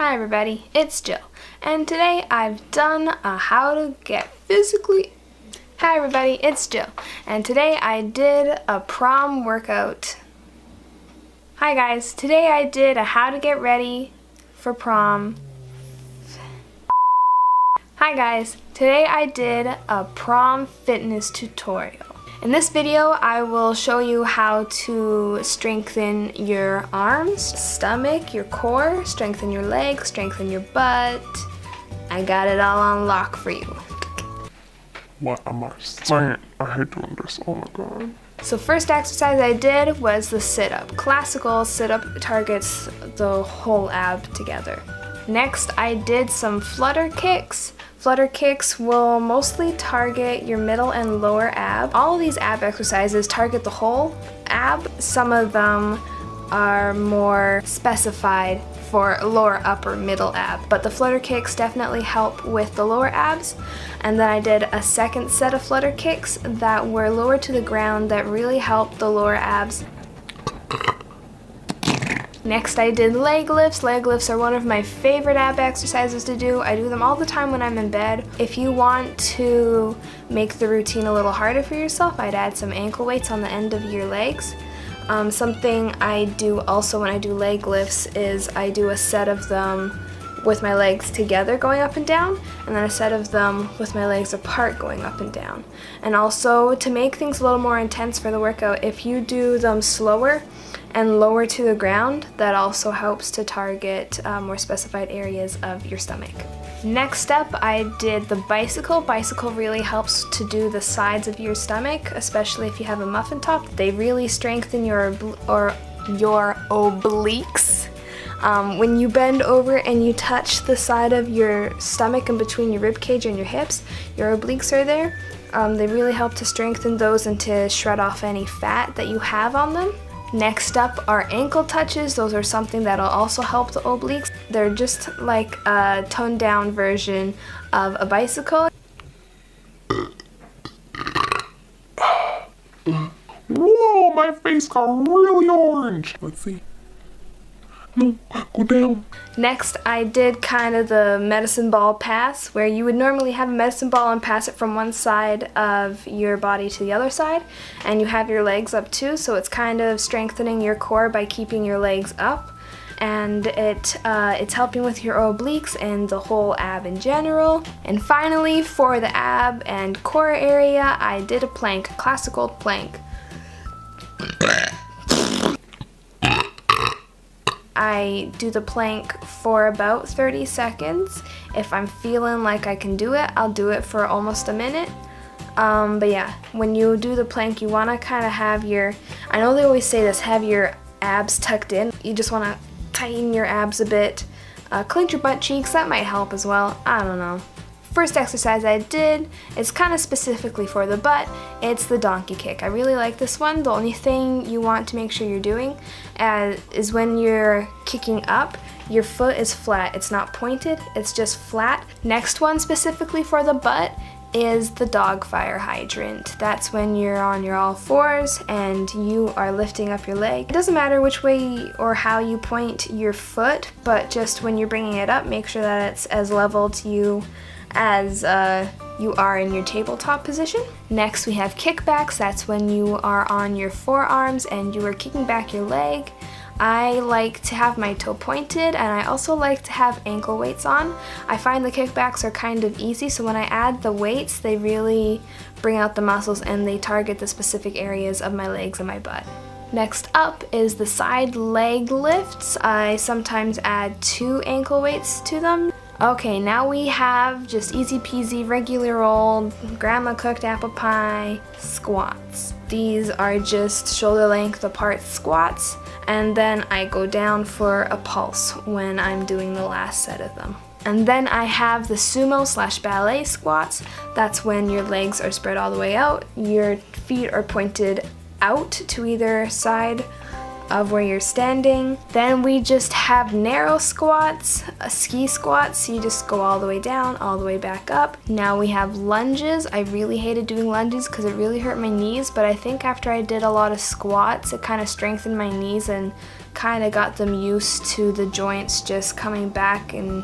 Hi everybody, it's Jill, and today I've done a how to get physically... Hi everybody, it's Jill, and today I did a prom workout. Hi guys, today I did a how to get ready for prom. Hi guys, today I did a prom fitness tutorial. In this video, I will show you how to strengthen your arms, stomach, your core, strengthen your legs, strengthen your butt. I got it all on lock for you. What am I saying? I hate doing this, oh my god. So first exercise I did was the sit-up. Classical sit-up targets the whole ab together. Next, I did some flutter kicks. Flutter kicks will mostly target your middle and lower ab. All of these ab exercises target the whole ab. Some of them are more specified for lower, upper, middle ab, but the flutter kicks definitely help with the lower abs. And then I did a second set of flutter kicks that were lower to the ground that really helped the lower abs. Next I did leg lifts. Leg lifts are one of my favorite ab exercises to do. I do them all the time when I'm in bed. If you want to make the routine a little harder for yourself, I'd add some ankle weights on the end of your legs. Something I do also when I do leg lifts is I do a set of them with my legs together going up and down, and then a set of them with my legs apart going up and down. And also, to make things a little more intense for the workout, if you do them slower and lower to the ground, that also helps to target more specified areas of your stomach. Next up, I did the bicycle. Bicycle really helps to do the sides of your stomach, especially if you have a muffin top. They really strengthen your obliques. When you bend over and you touch the side of your stomach and between your rib cage and your hips, your obliques are there. They really help to strengthen those and to shred off any fat that you have on them. Next up are ankle touches. Those are something that'll also help the obliques. They're just like a toned down version of a bicycle. Whoa, my face got really orange. Let's see. No, go down. Next, I did kind of the medicine ball pass, where you would normally have a medicine ball and pass it from one side of your body to the other side, and you have your legs up too, so it's kind of strengthening your core by keeping your legs up, and it's helping with your obliques and the whole ab in general. And finally, for the ab and core area, I did a plank, a classical plank. I do the plank for about 30 seconds. If I'm feeling like I can do it, I'll do it for almost a minute. But yeah, when you do the plank, you want to kind of have your, I know they always say this, have your abs tucked in. You just want to tighten your abs a bit. Clench your butt cheeks, that might help as well. I don't know. First exercise I did is kind of specifically for the butt. It's the donkey kick. I really like this one. The only thing you want to make sure you're doing is when you're kicking up, your foot is flat. It's not pointed, it's just flat. Next one specifically for the butt is the dog fire hydrant. That's when you're on your all fours and you are lifting up your leg. It doesn't matter which way or how you point your foot, but just when you're bringing it up, make sure that it's as level to you as you are in your tabletop position. Next we have kickbacks. That's when you are on your forearms and you are kicking back your leg. I like to have my toe pointed, and I also like to have ankle weights on. I find the kickbacks are kind of easy, so when I add the weights, they really bring out the muscles and they target the specific areas of my legs and my butt. Next up is the side leg lifts. I sometimes add 2 ankle weights to them. Okay, now we have just easy peasy, regular old, grandma cooked apple pie squats. These are just shoulder length apart squats, and then I go down for a pulse when I'm doing the last set of them. And then I have the sumo/ballet squats. That's when your legs are spread all the way out, your feet are pointed out to either side of where you're standing. Then we just have narrow squats, a ski squat, so you just go all the way down, all the way back up. Now we have lunges. I really hated doing lunges because it really hurt my knees, but I think after I did a lot of squats, it kind of strengthened my knees and kind of got them used to the joints just coming back and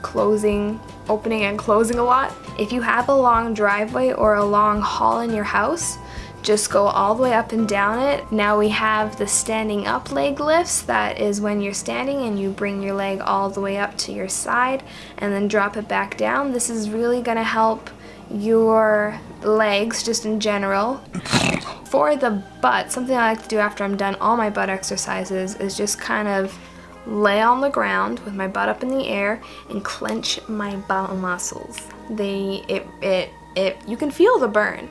closing, opening and closing a lot. If you have a long driveway or a long hall in your house, just go all the way up and down it. Now we have the standing up leg lifts. That is when you're standing and you bring your leg all the way up to your side and then drop it back down. This is really gonna help your legs just in general. For the butt, something I like to do after I'm done all my butt exercises is just kind of lay on the ground with my butt up in the air and clench my butt muscles. You can feel the burn.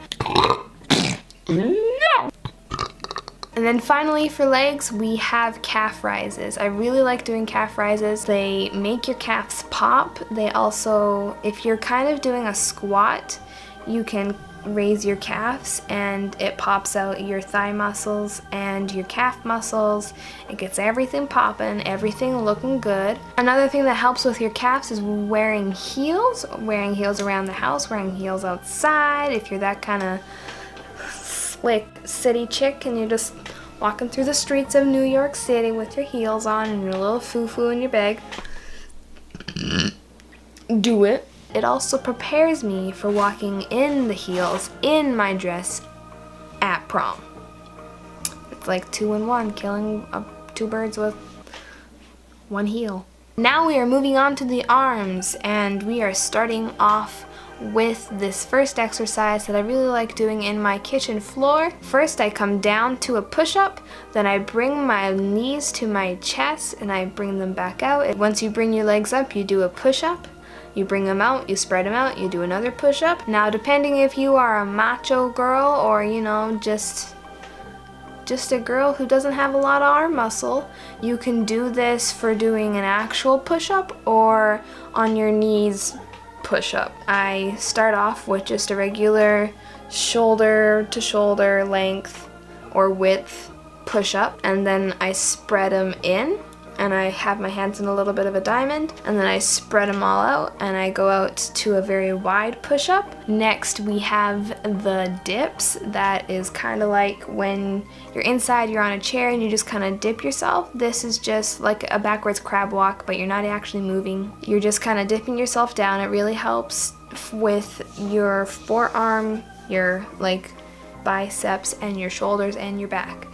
And then finally for legs, we have calf rises. I really like doing calf rises. They make your calves pop. They also, if you're kind of doing a squat, you can raise your calves and it pops out your thigh muscles and your calf muscles. It gets everything popping, everything looking good. Another thing that helps with your calves is wearing heels around the house, wearing heels outside. If you're that kind of slick city chick and you're just walking through the streets of New York City with your heels on and your little foo-foo in your bag, do it. It also prepares me for walking in the heels in my dress at prom. It's like 2 in 1, killing 2 birds with 1 heel. Now we are moving on to the arms, and we are starting off with this first exercise that I really like doing in my kitchen floor. First I come down to a push-up, then I bring my knees to my chest and I bring them back out. Once you bring your legs up, you do a push-up. You bring them out, you spread them out, you do another push-up. Now depending if you are a macho girl or, you know, just a girl who doesn't have a lot of arm muscle, you can do this for doing an actual push-up or on your knees push-up. I start off with just a regular shoulder to shoulder length or width push-up, and then I spread them in and I have my hands in a little bit of a diamond, and then I spread them all out and I go out to a very wide push-up. Next we have the dips. That is kind of like when you're inside, you're on a chair and you just kind of dip yourself. This is just like a backwards crab walk, but you're not actually moving. You're just kind of dipping yourself down. It really helps with your forearm, your like biceps and your shoulders and your back.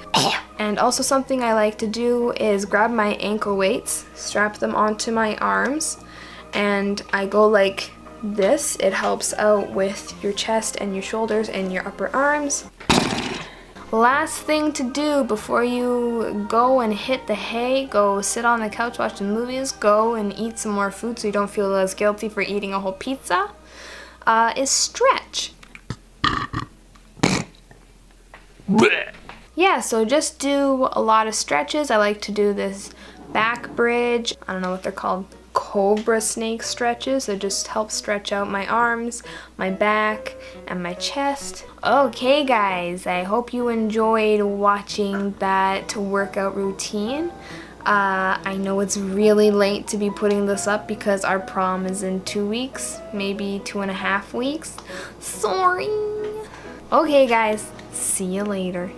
And also something I like to do is grab my ankle weights, strap them onto my arms, and I go like this. It helps out with your chest and your shoulders and your upper arms. Last thing to do before you go and hit the hay, go sit on the couch watching movies, go and eat some more food so you don't feel as guilty for eating a whole pizza, is stretch. Yeah, so just do a lot of stretches. I like to do this back bridge. I don't know what they're called. Cobra snake stretches. It just helps stretch out my arms, my back, and my chest. Okay, guys, I hope you enjoyed watching that workout routine. I know it's really late to be putting this up because our prom is in 2 weeks, maybe 2.5 weeks. Sorry. Okay, guys, see you later.